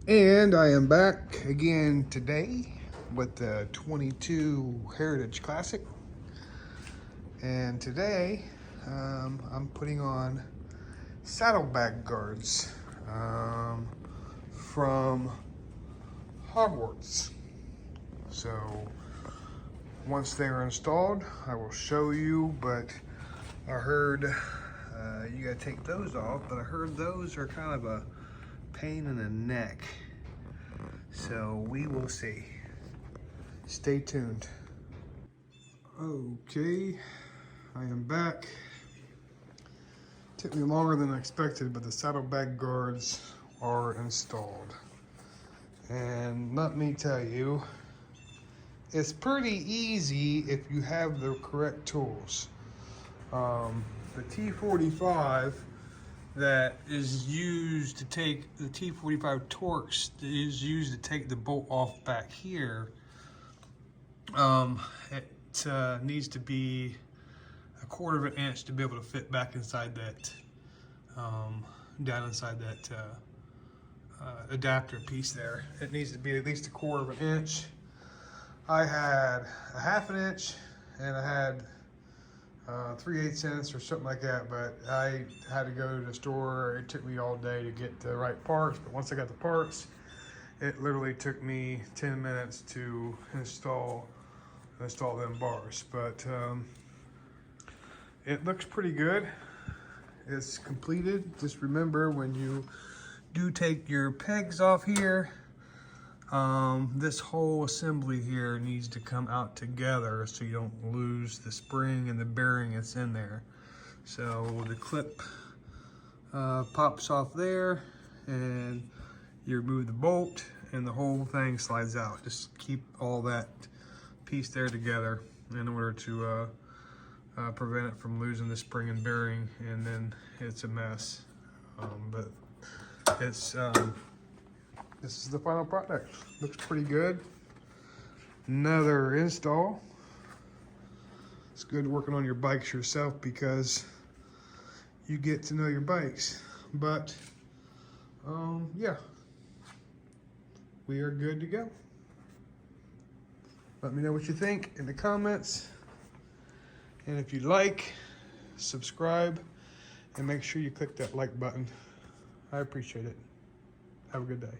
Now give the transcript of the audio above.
And I am back again today with the 22 Heritage Classic. And today I'm putting on saddlebag guards from Hogworkz. So once they are installed, I will show you, but I heard you gotta take those off, but I heard those are kind of a pain in the neck. So we will see. Stay tuned. Okay, I am back. Took me longer than I expected, but the saddlebag guards are installed. And let me tell you, it's pretty easy if you have the correct tools. The T45 that is used to take the T45 Torx is used to take the bolt off back here. It needs to be 1/4 of an inch to be able to fit back inside that, down inside that adapter piece there. It needs to be at least 1/4 of an inch. I had a 1/2 inch and I had 3/8 cents or something like that, but I had to go to the store. It took me all day to get the right parts, but once I got the parts, it literally took me 10 minutes to install them bars. But it looks pretty good. It's completed. Just remember, when you do take your pegs off here, this whole assembly here needs to come out together so you don't lose the spring and the bearing that's in there. So the clip pops off there, and you remove the bolt and the whole thing slides out. Just keep all that piece there together in order to prevent it from losing the spring and bearing, and then it's a mess. But it's this is the final product. Looks pretty good. Another install. It's good working on your bikes yourself because you get to know your bikes. But yeah, we are good to go. Let me know what you think in the comments. And if you like, subscribe, and make sure you click that like button. I appreciate it. Have a good day.